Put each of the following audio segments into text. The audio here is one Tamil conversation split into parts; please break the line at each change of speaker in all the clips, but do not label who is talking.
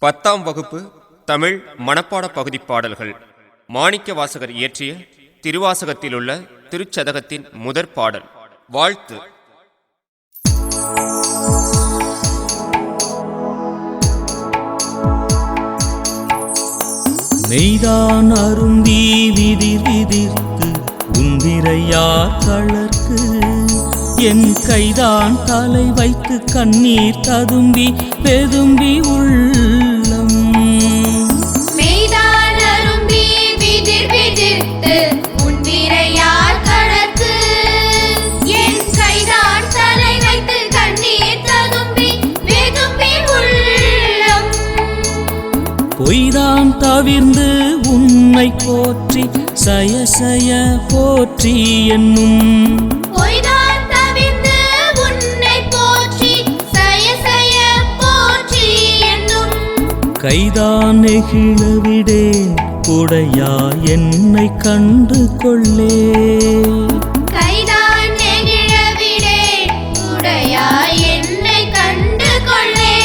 10ஆம் வகுப்பு தமிழ் மனப்பாட பகுதி பாடல்கள். மாணிக்கவாசகர் இயற்றிய திருவாசகத்திலுள்ள திருச்சதகத்தின் முதற் பாடல். வாழ்த்து.
மெய்தான் அருந்தி விதிர் விதிர்த்து உந்திரையார் தளர்க்கு என் கைதான் தலை வைத்து கண்ணீர் ததும்பி பெதும்பி உள்ளம்.
மெய்தான் அருந்தி விதிர் விதிர்த்து உந்திரையார் தளர்க்கு என் கைதான் தலை வைத்து கண்ணீர் ததும்பி பெதும்பி உள்ளம்.
பொய்தான் தவிர்ந்து உன்னை போற்றி சயசய போற்றி என்னும்.
பொய்தான் தவிர்ந்து உன்னை போற்றி சயசய போற்றி என்னும்.
கைதான் நெகிழவிடேன் உடையா என்னை கண்டு கொள்ளே.
கைதான் நெகிழவிடேன் உடையா என்னை கண்டு கொள்ளே.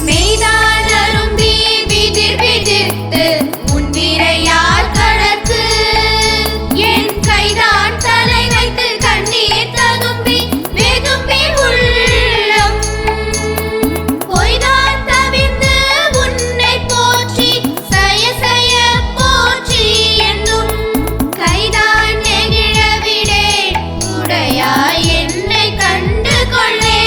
மெய்தான் அருந்தி விதிர் விதிர்த்து உந்திரையார் தளர்க்கு என் கைதான் தலை வைத்து கண்ணீர் ததும்பி வெதும்பி உள்ளம். பொய்தான் தவிர்ந்து உன்னை போற்றி சயசய போற்றி என்னும். கைதான் நெகிழவிடேன் உடையா என்னை கண்டு கொள்ளே.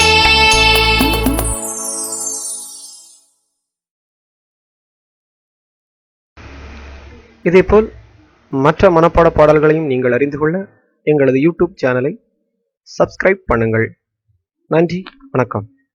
இதேபோல் மற்ற மனப்பாட பாடல்களையும் நீங்கள் அறிந்து கொள்ள எங்களது யூடியூப் சேனலை சப்ஸ்கிரைப் பண்ணுங்கள். நன்றி, வணக்கம்.